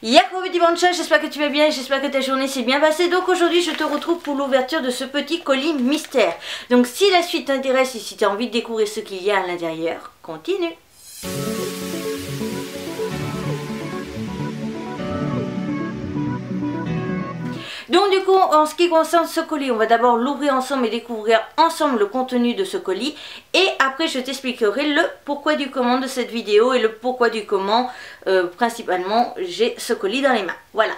Yahoo Dimanche, j'espère que tu vas bien, j'espère que ta journée s'est bien passée. Donc aujourd'hui je te retrouve pour l'ouverture de ce petit colis mystère. Donc si la suite t'intéresse et si tu as envie de découvrir ce qu'il y a à l'intérieur, continue. Donc du coup, en ce qui concerne ce colis, on va d'abord l'ouvrir ensemble et découvrir ensemble le contenu de ce colis. Et après, je t'expliquerai le pourquoi du comment de cette vidéo et le pourquoi du comment, principalement, j'ai ce colis dans les mains. Voilà.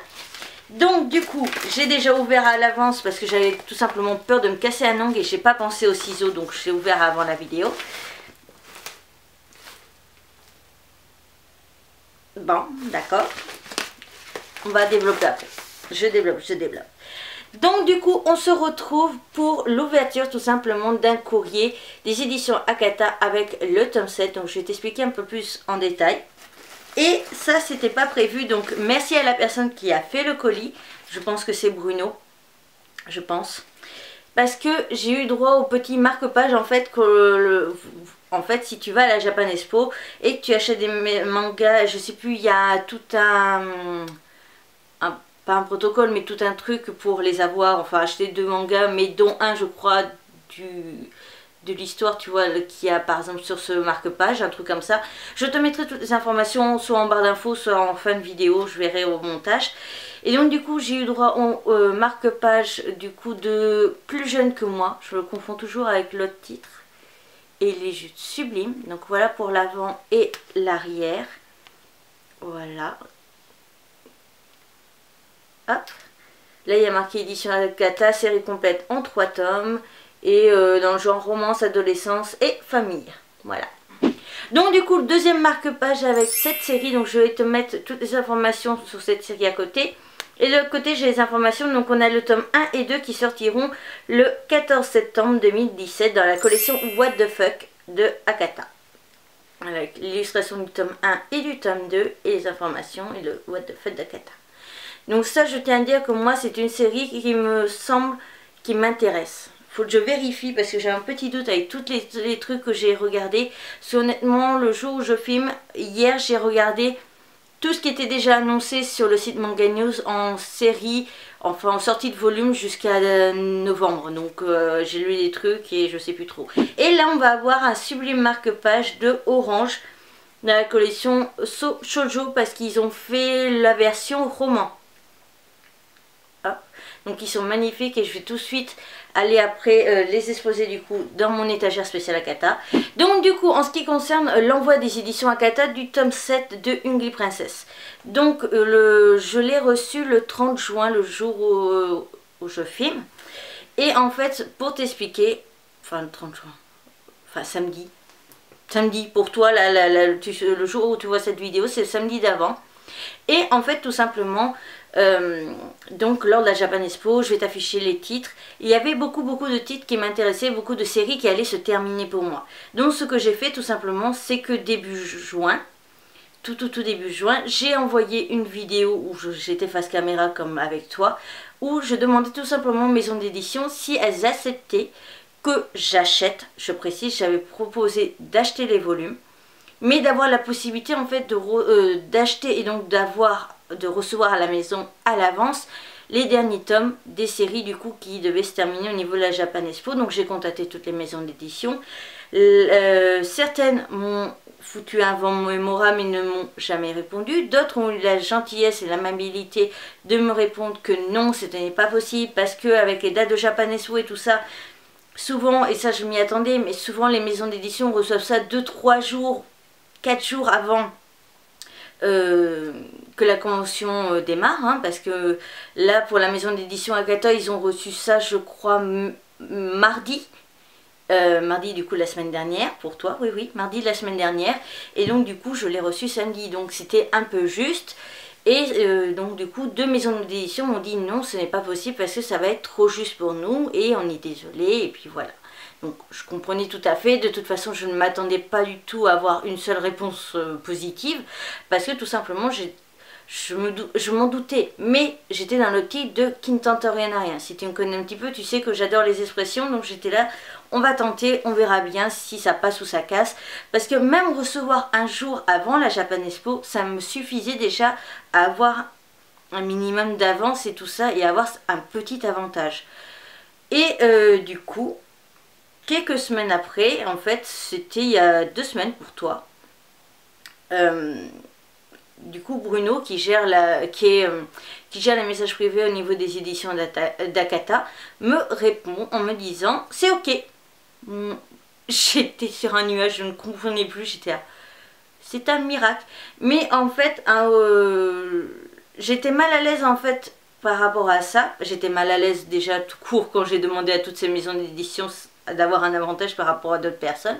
Donc du coup, j'ai déjà ouvert à l'avance parce que j'avais tout simplement peur de me casser un ongle et j'ai pas pensé aux ciseaux, donc j'ai ouvert avant la vidéo. Bon, d'accord. On va développer après. Je développe. Donc du coup, on se retrouve pour l'ouverture tout simplement d'un courrier des éditions Akata avec le tome 7. Donc je vais t'expliquer un peu plus en détail. Et ça, c'était pas prévu. Donc merci à la personne qui a fait le colis. Je pense que c'est Bruno. Je pense. Parce que j'ai eu droit au petit marque-page en fait En fait, si tu vas à la Japan Expo et que tu achètes des mangas, je sais plus, il y a tout pas un protocole, mais tout un truc pour les avoir, enfin acheter 2 mangas, mais dont un, je crois, de l'histoire, tu vois, qui a par exemple sur ce marque-page, un truc comme ça. Je te mettrai toutes les informations, soit en barre d'infos, soit en fin de vidéo, je verrai au montage. Et donc du coup, j'ai eu droit au marque-page du coup de plus jeune que moi, je le confonds toujours avec l'autre titre. Et il est juste sublime. Donc voilà pour l'avant et l'arrière. Voilà. Hop. Là il y a marqué édition Akata, série complète en 3 tomes. Et dans le genre romance, adolescence et famille. Voilà. Donc du coup le deuxième marque-page avec cette série. Donc je vais te mettre toutes les informations sur cette série à côté. Et de l'autre côté j'ai les informations. Donc on a le tome 1 et 2 qui sortiront le 14 septembre 2017 dans la collection What the Fuck de Akata. Avec l'illustration du tome 1 et du tome 2 et les informations et le What the Fuck d'Akata. Donc ça, je tiens à dire que moi, c'est une série qui me semble, qui m'intéresse. Faut que je vérifie parce que j'ai un petit doute avec tous les trucs que j'ai regardés. Parce honnêtement, le jour où je filme, hier, j'ai regardé tout ce qui était déjà annoncé sur le site Manga News en série, enfin en sortie de volume jusqu'à novembre. Donc j'ai lu des trucs et je sais plus trop. Et là, on va avoir un sublime marque-page de Orange dans la collection Shoujo parce qu'ils ont fait la version roman. Donc ils sont magnifiques et je vais tout de suite aller après les exposer du coup dans mon étagère spéciale Akata. Donc du coup en ce qui concerne l'envoi des éditions Akata du tome 7 de Ungly Princess. Donc je l'ai reçu le 30 juin, le jour où je filme. Et en fait pour t'expliquer, enfin le 30 juin, enfin samedi pour toi, le jour où tu vois cette vidéo c'est le samedi d'avant. Et en fait tout simplement... donc lors de la Japan Expo, je vais t'afficher les titres. Il y avait beaucoup de titres qui m'intéressaient, beaucoup de séries qui allaient se terminer pour moi. Donc ce que j'ai fait tout simplement, c'est que début juin, tout début juin, j'ai envoyé une vidéo où j'étais face caméra comme avec toi, où je demandais tout simplement aux maisons d'édition si elles acceptaient que j'achète, je précise, j'avais proposé d'acheter les volumes, mais d'avoir la possibilité en fait d'acheter et donc de recevoir à la maison à l'avance les derniers tomes des séries du coup qui devaient se terminer au niveau de la Japan Expo. Donc j'ai contacté toutes les maisons d'édition. Certaines m'ont foutu un vent mémorable mais ne m'ont jamais répondu. D'autres ont eu la gentillesse et l'amabilité de me répondre que non, ce n'est pas possible parce que avec les dates de Japan Expo et tout ça, souvent, et ça je m'y attendais, mais souvent les maisons d'édition reçoivent ça 2-3 jours, 4 jours avant que la convention démarre, hein, parce que là pour la maison d'édition Akata ils ont reçu ça je crois mardi du coup la semaine dernière pour toi, oui mardi de la semaine dernière, et donc du coup je l'ai reçu samedi, donc c'était un peu juste. Et donc du coup 2 maisons d'édition m'ont dit non, ce n'est pas possible parce que ça va être trop juste pour nous et on est désolé, et puis voilà. Donc je comprenais tout à fait, de toute façon je ne m'attendais pas du tout à avoir une seule réponse positive, parce que tout simplement je m'en doutais, mais j'étais dans l'optique de qui ne tente rien à rien. Si tu me connais un petit peu, tu sais que j'adore les expressions, donc j'étais là, on va tenter, on verra bien si ça passe ou ça casse. Parce que même recevoir un jour avant la Japan Expo, ça me suffisait déjà à avoir un minimum d'avance et tout ça, et avoir un petit avantage. Et du coup, quelques semaines après, en fait, c'était il y a 2 semaines pour toi, du coup Bruno qui gère les messages privés au niveau des éditions d'Akata me répond en me disant c'est ok. J'étais sur un nuage, je ne comprenais plus, j'étais là, c'est un miracle. Mais en fait j'étais mal à l'aise en fait par rapport à ça. J'étais mal à l'aise déjà tout court quand j'ai demandé à toutes ces maisons d'édition d'avoir un avantage par rapport à d'autres personnes.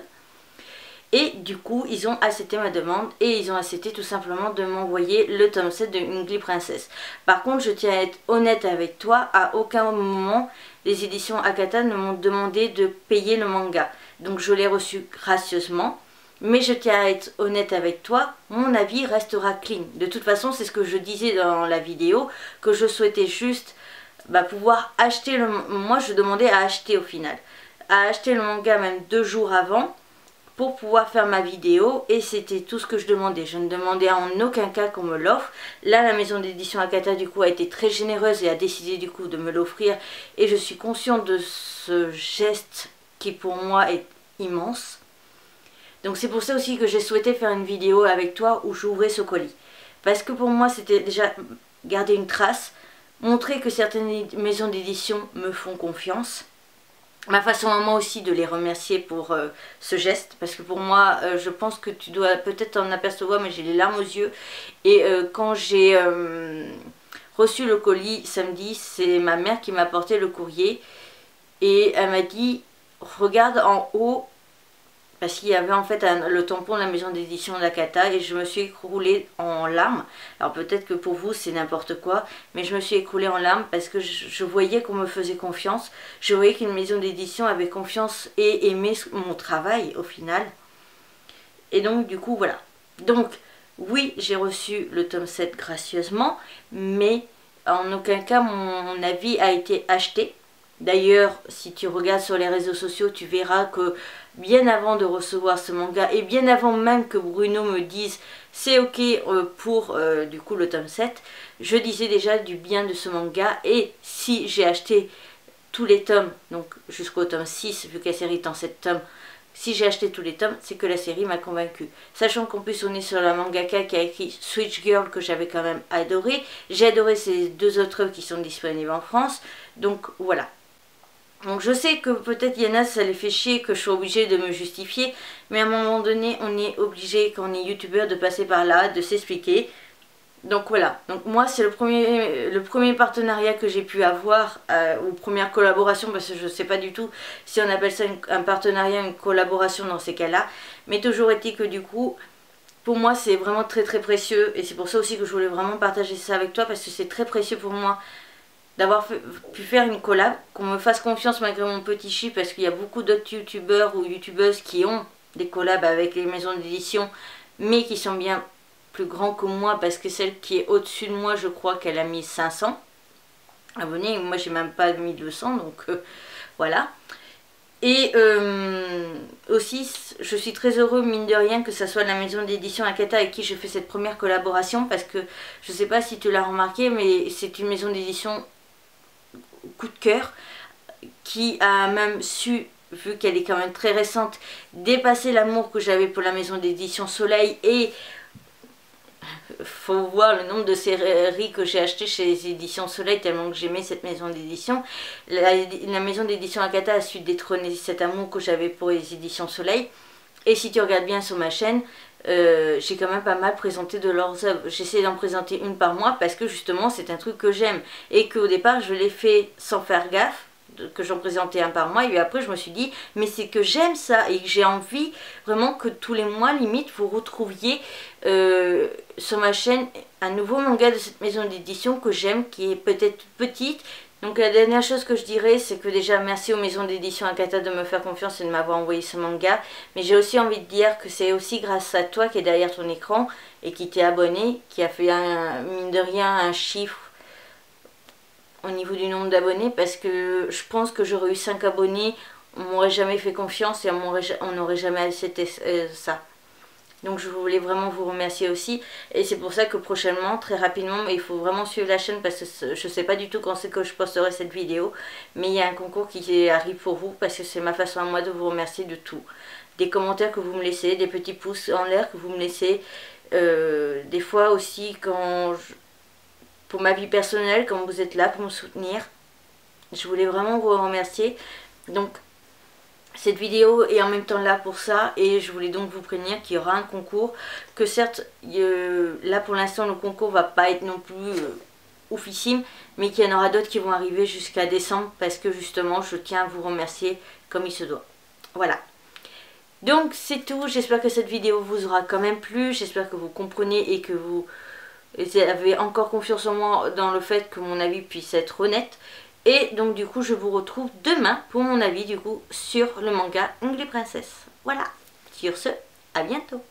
Et du coup, ils ont accepté ma demande et ils ont accepté tout simplement de m'envoyer le tome 7 de Ungly Princess. Par contre, je tiens à être honnête avec toi, à aucun moment les éditions Akata ne m'ont demandé de payer le manga. Donc je l'ai reçu gracieusement, mais je tiens à être honnête avec toi, mon avis restera clean. De toute façon, c'est ce que je disais dans la vidéo, que je souhaitais juste pouvoir acheter le... Moi, je demandais à acheter au final. À acheter le manga même 2 jours avant, pour pouvoir faire ma vidéo, et c'était tout ce que je demandais. Je ne demandais en aucun cas qu'on me l'offre. Là, la maison d'édition Akata du coup a été très généreuse et a décidé du coup de me l'offrir, et je suis consciente de ce geste qui pour moi est immense. Donc c'est pour ça aussi que j'ai souhaité faire une vidéo avec toi où j'ouvrais ce colis, parce que pour moi c'était déjà garder une trace, montrer que certaines maisons d'édition me font confiance. Ma façon à moi aussi de les remercier pour ce geste, parce que pour moi, je pense que tu dois peut-être en apercevoir, mais j'ai les larmes aux yeux. Et quand j'ai reçu le colis samedi, c'est ma mère qui m'a apporté le courrier, et elle m'a dit, regarde en haut, parce qu'il y avait en fait le tampon de la maison d'édition d'Akata, et je me suis écroulée en larmes. Alors peut-être que pour vous c'est n'importe quoi, mais je me suis écroulée en larmes parce que je voyais qu'on me faisait confiance. Je voyais qu'une maison d'édition avait confiance et aimait mon travail au final. Et donc du coup voilà. Donc oui, j'ai reçu le tome 7 gracieusement, mais en aucun cas mon avis a été acheté. D'ailleurs, si tu regardes sur les réseaux sociaux, tu verras que bien avant de recevoir ce manga, et bien avant même que Bruno me dise c'est ok pour du coup le tome 7, je disais déjà du bien de ce manga. Et si j'ai acheté tous les tomes, donc jusqu'au tome 6, vu que la série est en 7 tomes, si j'ai acheté tous les tomes, c'est que la série m'a convaincue. Sachant qu'en plus on est sur la mangaka qui a écrit Switch Girl, que j'avais quand même adoré. J'ai adoré ces 2 autres œuvres qui sont disponibles en France. Donc voilà. Donc je sais que peut-être il y en a, ça les fait chier que je sois obligée de me justifier, mais à un moment donné on est obligé, quand on est youtubeur, de passer par là, de s'expliquer. Donc voilà, donc moi c'est le premier partenariat que j'ai pu avoir, ou première collaboration, parce que je ne sais pas du tout si on appelle ça un partenariat, une collaboration dans ces cas-là. Mais toujours est-il que du coup, pour moi c'est vraiment très très précieux, et c'est pour ça aussi que je voulais vraiment partager ça avec toi, parce que c'est très précieux pour moi d'avoir pu faire une collab, qu'on me fasse confiance malgré mon petit chiffre, parce qu'il y a beaucoup d'autres youtubeurs ou youtubeuses qui ont des collabs avec les maisons d'édition, mais qui sont bien plus grands que moi, parce que celle qui est au-dessus de moi, je crois qu'elle a mis 500 abonnés, moi j'ai même pas 1200, donc voilà. Et aussi, je suis très heureux, mine de rien, que ça soit la maison d'édition Akata avec qui je fais cette première collaboration, parce que je sais pas si tu l'as remarqué, mais c'est une maison d'édition coup de cœur, qui a même su, vu qu'elle est quand même très récente, dépasser l'amour que j'avais pour la maison d'édition Soleil. Et faut voir le nombre de séries que j'ai achetées chez les éditions Soleil, tellement que j'aimais cette maison d'édition. La maison d'édition Akata a su détrôner cet amour que j'avais pour les éditions Soleil. Et si tu regardes bien sur ma chaîne, j'ai quand même pas mal présenté de leurs œuvres. J'essaie d'en présenter une par mois, parce que justement c'est un truc que j'aime, et qu'au départ je l'ai fait sans faire gaffe. que j'en présentais un par mois. Et après je me suis dit mais c'est que j'aime ça et que j'ai envie vraiment que tous les mois limite vous retrouviez sur ma chaîne un nouveau manga de cette maison d'édition que j'aime, qui est peut-être petite. Donc la dernière chose que je dirais, c'est que déjà merci aux maisons d'édition Akata de me faire confiance et de m'avoir envoyé ce manga. Mais j'ai aussi envie de dire que c'est aussi grâce à toi qui est derrière ton écran et qui t'est abonné, qui a fait mine de rien un chiffre au niveau du nombre d'abonnés, parce que je pense que j'aurais eu 5 abonnés, on m'aurait jamais fait confiance et on n'aurait jamais accepté ça. Donc je voulais vraiment vous remercier aussi. Et c'est pour ça que prochainement, très rapidement, il faut vraiment suivre la chaîne parce que je ne sais pas du tout quand c'est que je posterai cette vidéo. Mais il y a un concours qui arrive pour vous parce que c'est ma façon à moi de vous remercier de tout. Des commentaires que vous me laissez, des petits pouces en l'air que vous me laissez. Des fois aussi pour ma vie personnelle, quand vous êtes là pour me soutenir. Je voulais vraiment vous remercier. Donc cette vidéo est en même temps là pour ça et je voulais donc vous prévenir qu'il y aura un concours, que certes là pour l'instant le concours va pas être non plus oufissime, mais qu'il y en aura d'autres qui vont arriver jusqu'à décembre parce que justement je tiens à vous remercier comme il se doit. Voilà. Donc c'est tout, j'espère que cette vidéo vous aura quand même plu, j'espère que vous comprenez et que vous avez encore confiance en moi dans le fait que mon avis puisse être honnête. Et donc du coup je vous retrouve demain pour mon avis du coup sur le manga Ungly Princess. Voilà, sur ce, à bientôt.